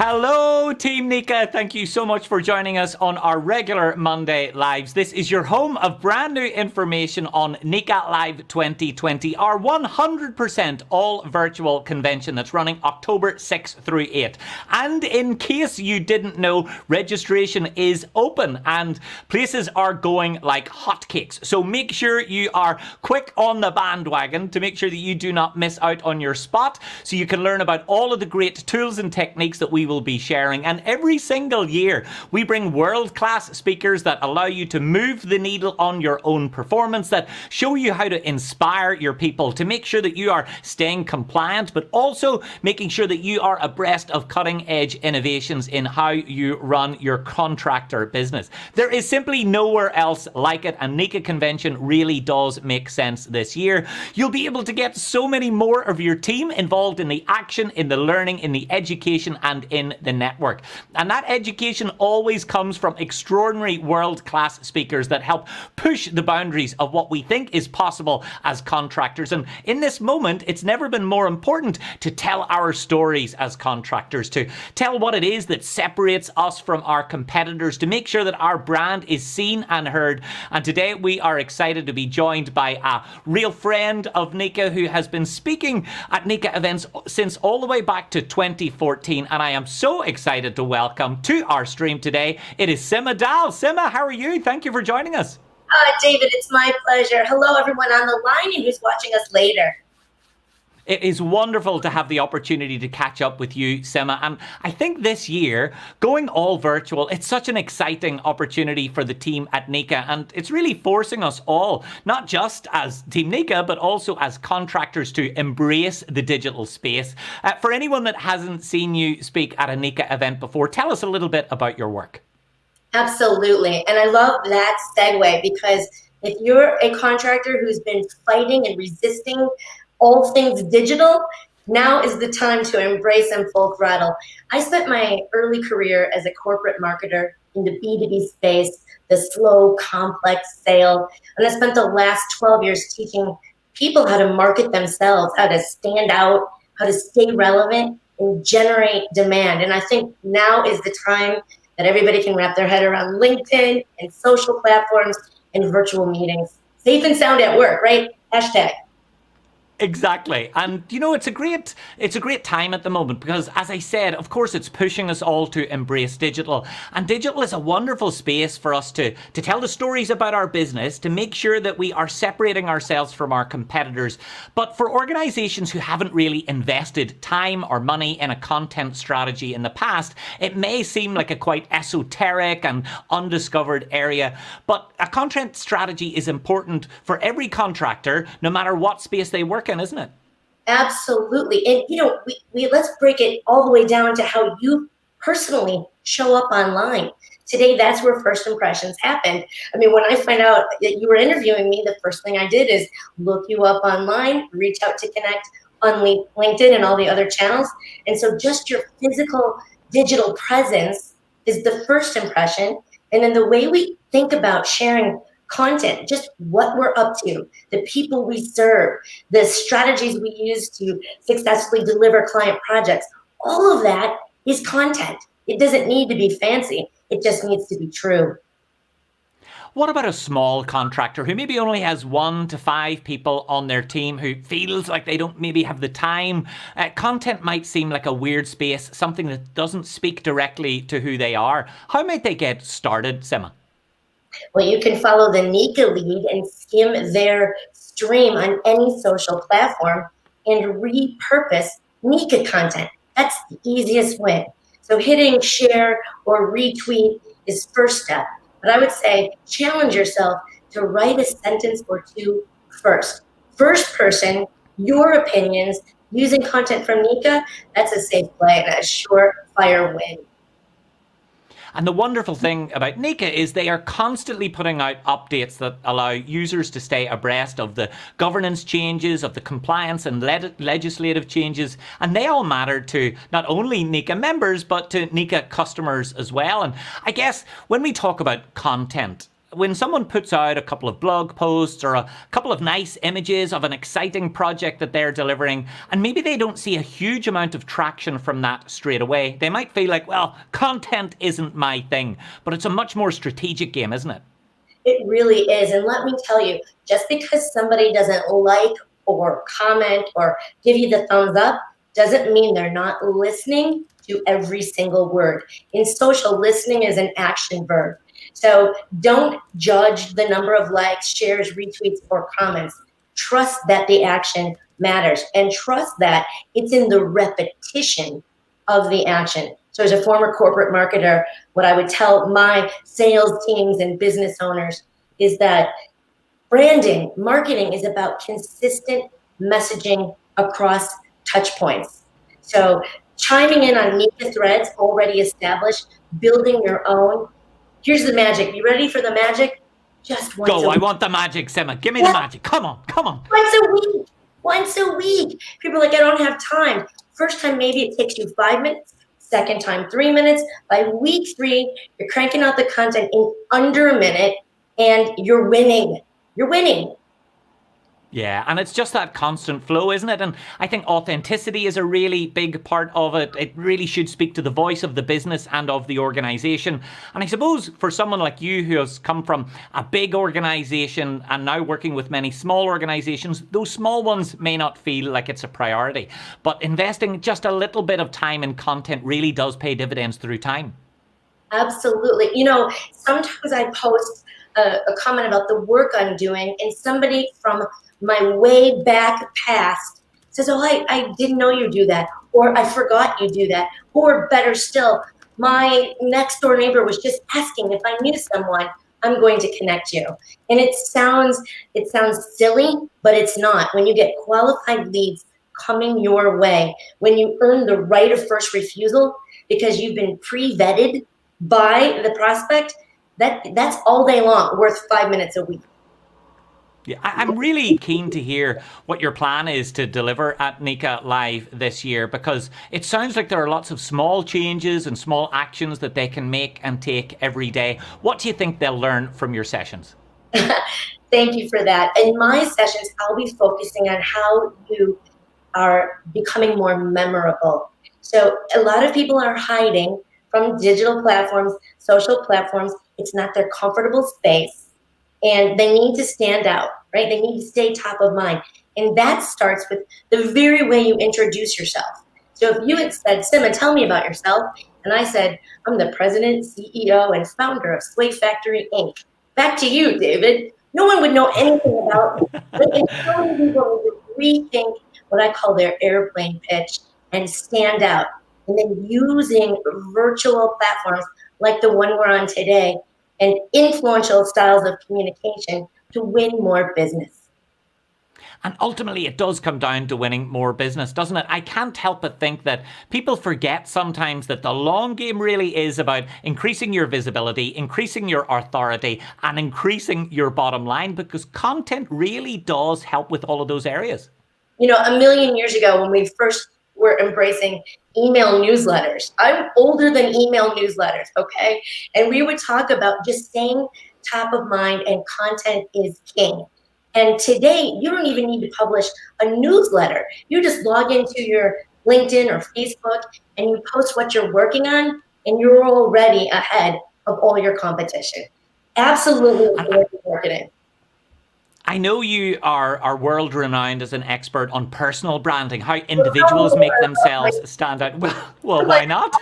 Hello, Team Neca. Thank you so much for joining us on our regular Monday lives. This is your home of brand new information on Neca Live 2020, our 100% all virtual convention that's running October 6th through 8th. And in case you didn't know, registration is open and places are going like hotcakes. So make sure you are quick on the bandwagon to make sure that you do not miss out on your spot, so you can learn about all of the great tools and techniques that we will be sharing. And every single year we bring world-class speakers that allow you to move the needle on your own performance, that show you how to inspire your people to make sure that you are staying compliant, but also making sure that you are abreast of cutting-edge innovations in how you run your contractor business. There is simply nowhere else like it, and Neca Convention really does make sense this year. You'll be able to get so many more of your team involved in the action, in the learning, in the education, and in the network. And that education always comes from extraordinary world-class speakers that help push the boundaries of what we think is possible as contractors. And in this moment, it's never been more important to tell our stories as contractors, to tell what it is that separates us from our competitors, to make sure that our brand is seen and heard. And today we are excited to be joined by a real friend of Neca who has been speaking at Neca events since all the way back to 2014. And I am so excited to welcome to our stream today, it is Sima Dahl. Sima, how are you? Thank you for joining us. David, it's my pleasure. Hello, everyone on the line and who's watching us later. It is wonderful to have the opportunity to catch up with you, Sima. And I think this year, going all virtual, it's such an exciting opportunity for the team at Neca. And it's really forcing us all, not just as Team Neca, but also as contractors, to embrace the digital space. For anyone that hasn't seen you speak at a Neca event before, tell us a little bit about your work. Absolutely. And I love that segue, because if you're a contractor who's been fighting and resisting all things digital, now is the time to embrace them full throttle. I spent my early career as a corporate marketer in the B2B space, the slow, complex sale. And I spent the last 12 years teaching people how to market themselves, how to stand out, how to stay relevant and generate demand. And I think now is the time that everybody can wrap their head around LinkedIn and social platforms and virtual meetings. Safe and sound at work, right? Hashtag. Exactly. And you know, it's a great time at the moment, because as I said, of course, it's pushing us all to embrace digital. And digital is a wonderful space for us to tell the stories about our business, to make sure that we are separating ourselves from our competitors. But for organizations who haven't really invested time or money in a content strategy in the past, it may seem like a quite esoteric and undiscovered area. But a content strategy is important for every contractor, no matter what space they work in, isn't it? Absolutely. And you know, we let's break it all the way down to how you personally show up online. Today, that's where first impressions happened. I mean, when I find out that you were interviewing me, the first thing I did is look you up online, reach out to connect on LinkedIn and all the other channels. And so just your physical digital presence is the first impression. And then the way we think about sharing content, just what we're up to, the people we serve, the strategies we use to successfully deliver client projects, all of that is content. It doesn't need to be fancy. It just needs to be true. What about a small contractor who maybe only has 1 to 5 people on their team, who feels like they don't maybe have the time? Content might seem like a weird space, something that doesn't speak directly to who they are. How might they get started, Sima? Well, you can follow the Neca lead and skim their stream on any social platform and repurpose Neca content. That's the easiest way. So hitting share or retweet is first step. But I would say challenge yourself to write a sentence or two first. First person, your opinions, using content from Neca, that's a safe play and a surefire win. And the wonderful thing about Neca is they are constantly putting out updates that allow users to stay abreast of the governance changes, of the compliance and legislative changes. And they all matter to not only Neca members, but to Neca customers as well. And I guess when we talk about content, when someone puts out a couple of blog posts or a couple of nice images of an exciting project that they're delivering, and maybe they don't see a huge amount of traction from that straight away, they might feel like, well, content isn't my thing, but it's a much more strategic game, isn't it? It really is. And let me tell you, just because somebody doesn't like or comment or give you the thumbs up doesn't mean they're not listening to every single word. In social, listening is an action verb. So don't judge the number of likes, shares, retweets, or comments. Trust that the action matters and trust that it's in the repetition of the action. So as a former corporate marketer, what I would tell my sales teams and business owners is that branding, marketing is about consistent messaging across touch points. So chiming in on Neca threads already established, building your own. Here's the magic. You ready for the magic? Just once Go, a week. I want the magic, Sima. Give me the magic. Come on, come on. Once a week. Once a week. People are like, I don't have time. First time, maybe it takes you 5 minutes. Second time, 3 minutes. By week 3, you're cranking out the content in under a minute and you're winning. You're winning. Yeah, and it's just that constant flow, isn't it? And I think authenticity is a really big part of it. It really should speak to the voice of the business and of the organization. And I suppose for someone like you who has come from a big organization and now working with many small organizations, those small ones may not feel like it's a priority. But investing just a little bit of time in content really does pay dividends through time. Absolutely. You know, sometimes I post a comment about the work I'm doing and somebody from my way back past says, oh, I didn't know you do that, or I forgot you do that, or better still, my next door neighbor was just asking if I knew someone. I'm going to connect you. And it sounds silly, but it's not. When you get qualified leads coming your way, when you earn the right of first refusal because you've been pre-vetted by the prospect, that's all day long, worth 5 minutes a week. Yeah, I'm really keen to hear what your plan is to deliver at Neca Live this year, because it sounds like there are lots of small changes and small actions that they can make and take every day. What do you think they'll learn from your sessions? Thank you for that. In my sessions, I'll be focusing on how you are becoming more memorable. So a lot of people are hiding from digital platforms, social platforms. It's not their comfortable space. And they need to stand out, right? They need to stay top of mind. And that starts with the very way you introduce yourself. So if you had said, Sima, tell me about yourself. And I said, I'm the president, CEO, and founder of Sway Factory, Inc. Back to you, David. No one would know anything about me. And so many people need to rethink what I call their airplane pitch and stand out. And then using virtual platforms like the one we're on today and influential styles of communication to win more business. And ultimately, it does come down to winning more business, doesn't it? I can't help but think that people forget sometimes that the long game really is about increasing your visibility, increasing your authority, and increasing your bottom line, because content really does help with all of those areas. You know, a million years ago, when we first were embracing email newsletters. I'm older than email newsletters, okay? And we would talk about just staying top of mind, and content is king. And today, you don't even need to publish a newsletter. You just log into your LinkedIn or Facebook and you post what you're working on, and you're already ahead of all your competition. Absolutely marketing. I know you are world renowned as an expert on personal branding, how individuals make themselves stand out. Well, why not?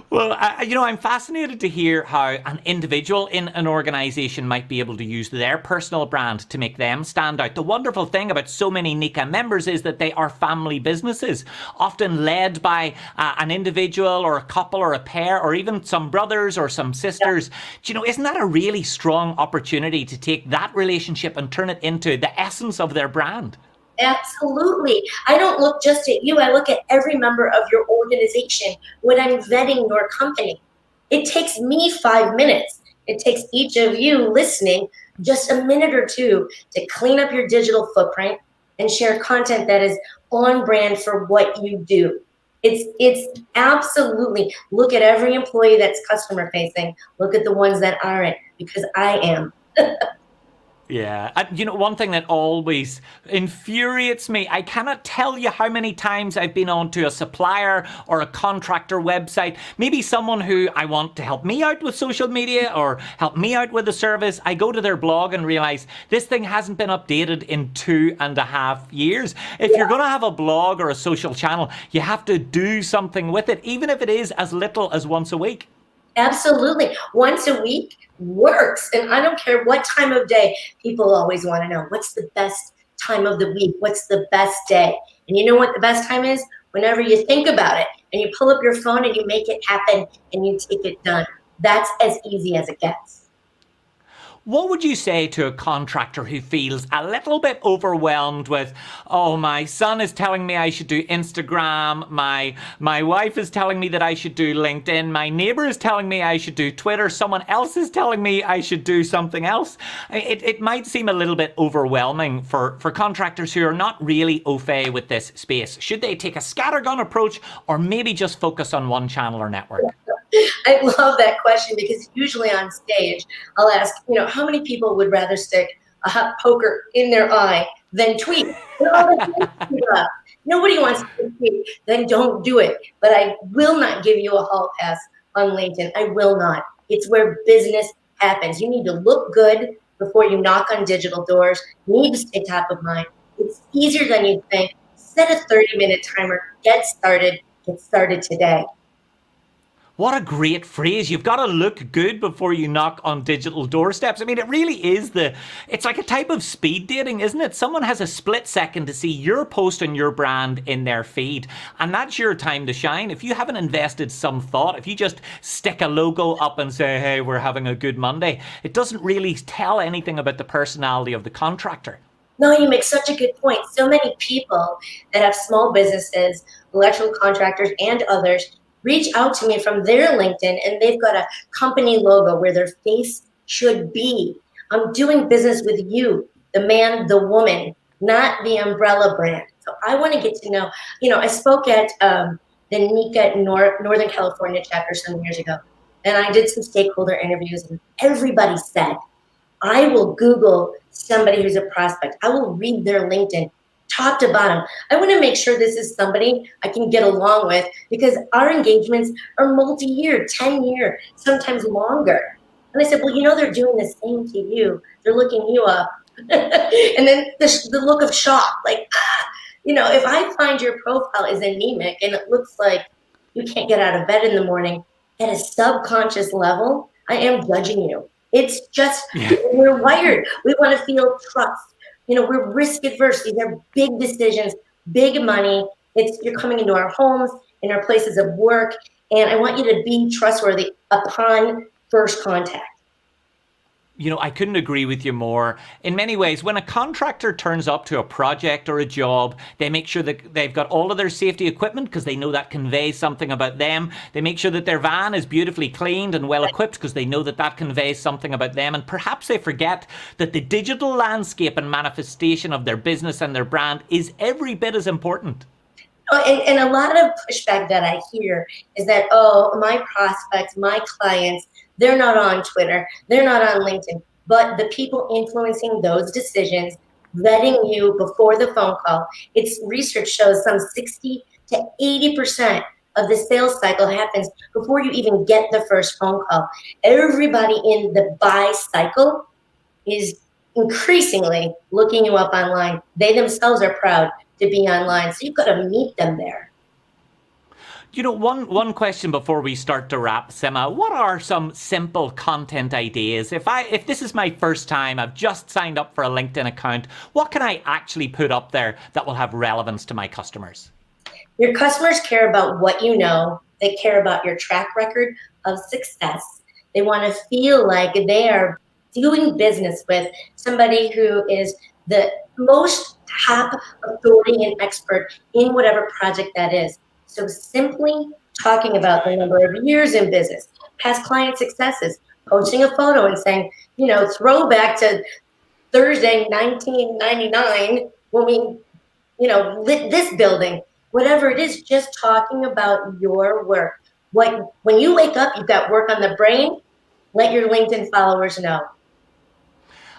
Well, I'm fascinated to hear how an individual in an organization might be able to use their personal brand to make them stand out. The wonderful thing about so many Neca members is that they are family businesses, often led by an individual or a couple or a pair or even some brothers or some sisters. Yeah. Isn't that a really strong opportunity to take that relationship and turn it into the essence of their brand? Absolutely. I don't look just at you. I look at every member of your organization when I'm vetting your company. It takes me 5 minutes. It takes each of you listening just a minute or two to clean up your digital footprint and share content that is on brand for what you do. It's absolutely, look at every employee that's customer facing. Look at the ones that aren't, because I am. Yeah. And one thing that always infuriates me, I cannot tell you how many times I've been onto a supplier or a contractor website, maybe someone who I want to help me out with social media or help me out with a service. I go to their blog and realize this thing hasn't been updated in 2.5 years. If you're going to have a blog or a social channel, you have to do something with it, even if it is as little as once a week. Absolutely. Once a week works. And I don't care what time of day. People always want to know, what's the best time of the week? What's the best day? And you know what the best time is? Whenever you think about it and you pull up your phone and you make it happen and you take it done. That's as easy as it gets. What would you say to a contractor who feels a little bit overwhelmed with, oh, my son is telling me I should do Instagram, my wife is telling me that I should do LinkedIn, my neighbor is telling me I should do Twitter, someone else is telling me I should do something else? It might seem a little bit overwhelming for contractors who are not really au fait with this space. Should they take a scattergun approach or maybe just focus on one channel or network? I love that question because usually on stage, I'll ask, how many people would rather stick a hot poker in their eye than tweet? Nobody wants to tweet, then don't do it. But I will not give you a hall pass on LinkedIn. I will not. It's where business happens. You need to look good before you knock on digital doors. You need to stay top of mind. It's easier than you think. Set a 30-minute timer. Get started. Get started today. What a great phrase. You've got to look good before you knock on digital doorsteps. I mean, it really is it's like a type of speed dating, isn't it? Someone has a split second to see your post and your brand in their feed. And that's your time to shine. If you haven't invested some thought, if you just stick a logo up and say, hey, we're having a good Monday, it doesn't really tell anything about the personality of the contractor. No, you make such a good point. So many people that have small businesses, electrical contractors and others, reach out to me from their LinkedIn and they've got a company logo where their face should be. I'm doing business with you, the man, the woman, not the umbrella brand. So I want to get to know, I spoke at the Neca Northern California chapter some years ago, and I did some stakeholder interviews and everybody said, I will Google somebody who's a prospect. I will read their LinkedIn top to bottom. I want to make sure this is somebody I can get along with because our engagements are multi-year, 10-year, sometimes longer. And I said, well, they're doing the same to you. They're looking you up. And then the look of shock, like, if I find your profile is anemic and it looks like you can't get out of bed in the morning, at a subconscious level, I am judging you. It's just, we're wired. We want to feel trust. We're risk adverse. These are big decisions, big money. You're coming into our homes, in our places of work, and I want you to be trustworthy upon first contact. I couldn't agree with you more. In many ways, when a contractor turns up to a project or a job, they make sure that they've got all of their safety equipment because they know that conveys something about them. They make sure that their van is beautifully cleaned and well equipped because they know that that conveys something about them. And perhaps they forget that the digital landscape and manifestation of their business and their brand is every bit as important. And a lot of pushback that I hear is that, my prospects, my clients, they're not on Twitter, they're not on LinkedIn, but the people influencing those decisions, vetting you before the phone call, research shows some 60 to 80% of the sales cycle happens before you even get the first phone call. Everybody in the buy cycle is increasingly looking you up online. They themselves are proud to be online, so you've got to meet them there. One question before we start to wrap, Sima, what are some simple content ideas? If this is my first time, I've just signed up for a LinkedIn account, what can I actually put up there that will have relevance to my customers? Your customers care about what you know. They care about your track record of success. They want to feel like they are doing business with somebody who is the most top authority and expert in whatever project that is. So simply talking about the number of years in business, past client successes, posting a photo and saying, throwback to Thursday, 1999, when we, lit this building, whatever it is, just talking about your work. When you wake up, you've got work on the brain, let your LinkedIn followers know.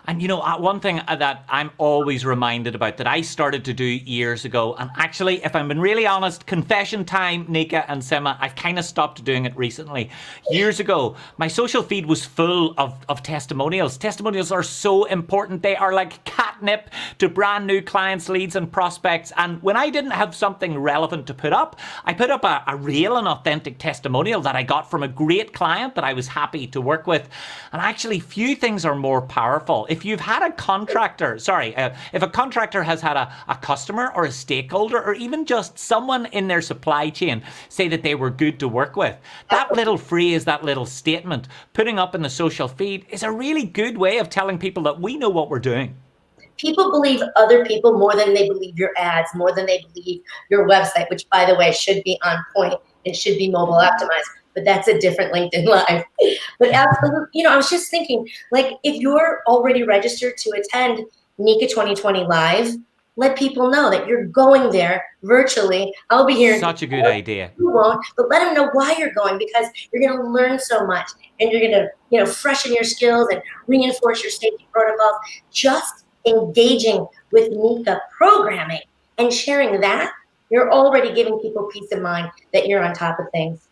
And you know, one thing that I'm always reminded about that I started to do years ago, and actually, if I'm being really honest, confession time, Neca and Sima, I've kind of stopped doing it recently. Years ago, my social feed was full of testimonials. Testimonials are so important. They are like catnip to brand new clients, leads, and prospects. And when I didn't have something relevant to put up, I put up a real and authentic testimonial that I got from a great client that I was happy to work with. And actually, few things are more powerful. If you've had a contractor, if a contractor has had a customer or a stakeholder or even just someone in their supply chain say that they were good to work with, that little phrase, that little statement, putting up in the social feed is a really good way of telling people that we know what we're doing. People believe other people more than they believe your ads, more than they believe your website, which, by the way, should be on point and should be mobile optimized. But that's a different LinkedIn Live. But absolutely, you know, I was just thinking, like, if you're already registered to attend Neca 2020 Live, let people know that you're going there virtually. I'll be here. Such a good idea. You won't, but let them know why you're going, because you're going to learn so much and you're going to, you know, freshen your skills and reinforce your safety protocols. Just engaging with Neca programming and sharing that, you're already giving people peace of mind that you're on top of things.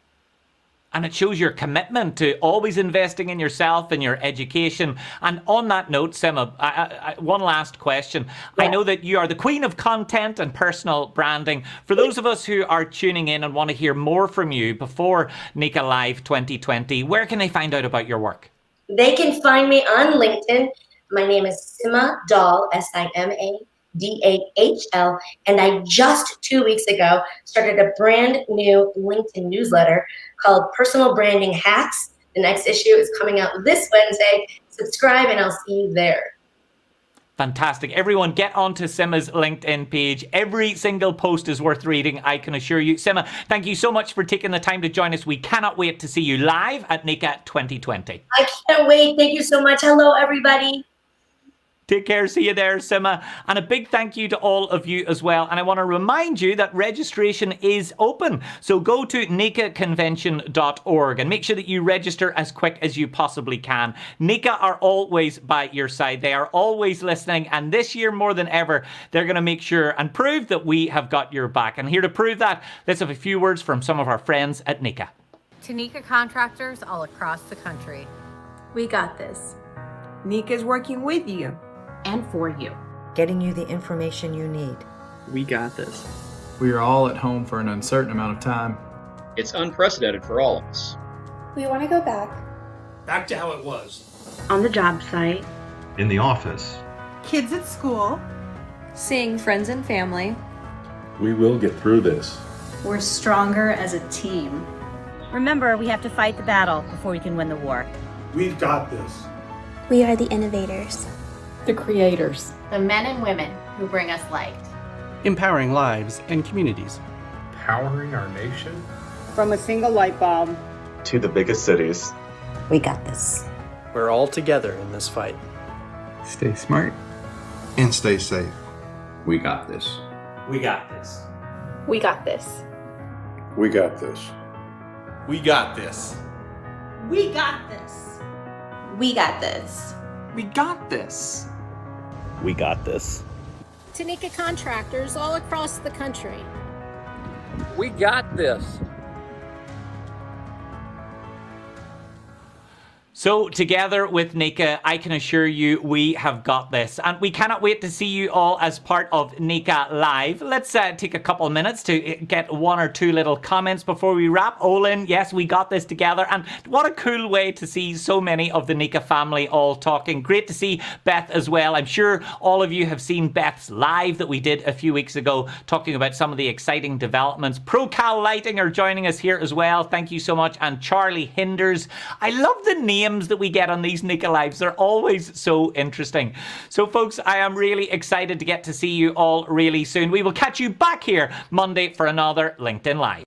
And it shows your commitment to always investing in yourself and your education. And on that note, Sima, one last question. Yeah. I know that you are the queen of content and personal branding. For those of us who are tuning in and want to hear more from you before Neca Live 2020, where can they find out about your work? They can find me on LinkedIn. My name is Sima Dahl, SIMADAHL, and I just 2 weeks ago started a brand new LinkedIn newsletter called Personal Branding Hacks. The next issue is coming out this Wednesday. Subscribe and I'll see you there. Fantastic. Everyone get onto Sima's LinkedIn page. Every single post is worth reading, I can assure you. Sima, thank you so much for taking the time to join us. We cannot wait to see you live at Neca 2020. I can't wait. Thank you so much. Hello, everybody. Take care. See you there, Sima. And a big thank you to all of you as well. And I want to remind you that registration is open. So go to necaconvention.org and make sure that you register as quick as you possibly can. Neca are always by your side. They are always listening. And this year, more than ever, they're going to make sure and prove that we have got your back. And here to prove that, let's have a few words from some of our friends at Neca. To Neca contractors all across the country, we got this. Neca is working with you. And for you. Getting you the information you need. We got this. We are all at home for an uncertain amount of time. It's unprecedented for all of us. We want to go back. Back to how it was. On the job site. In the office. Kids at school. Seeing friends and family. We will get through this. We're stronger as a team. Remember, we have to fight the battle before we can win the war. We've got this. We are the innovators. The creators. The men and women who bring us light. Empowering lives and communities. Powering our nation. From a single light bulb to the biggest cities. We got this. We're all together in this fight. Stay smart. And stay safe. We got this. We got this. We got this. We got this. We got this. We got this. We got this. We got this. We got this. To Neca contractors all across the country. We got this. So together with Neca, I can assure you we have got this. And we cannot wait to see you all as part of Neca Live. Let's take a couple of minutes to get one or two little comments before we wrap. Olin, yes, we got this together. And what a cool way to see so many of the Neca family all talking. Great to see Beth as well. I'm sure all of you have seen Beth's live that we did a few weeks ago, talking about some of the exciting developments. ProCal Lighting are joining us here as well. Thank you so much. And Charlie Hinders. I love the name that we get on these Neca Lives. They're always so interesting. So folks, I am really excited to get to see you all really soon. We will catch you back here Monday for another LinkedIn Live.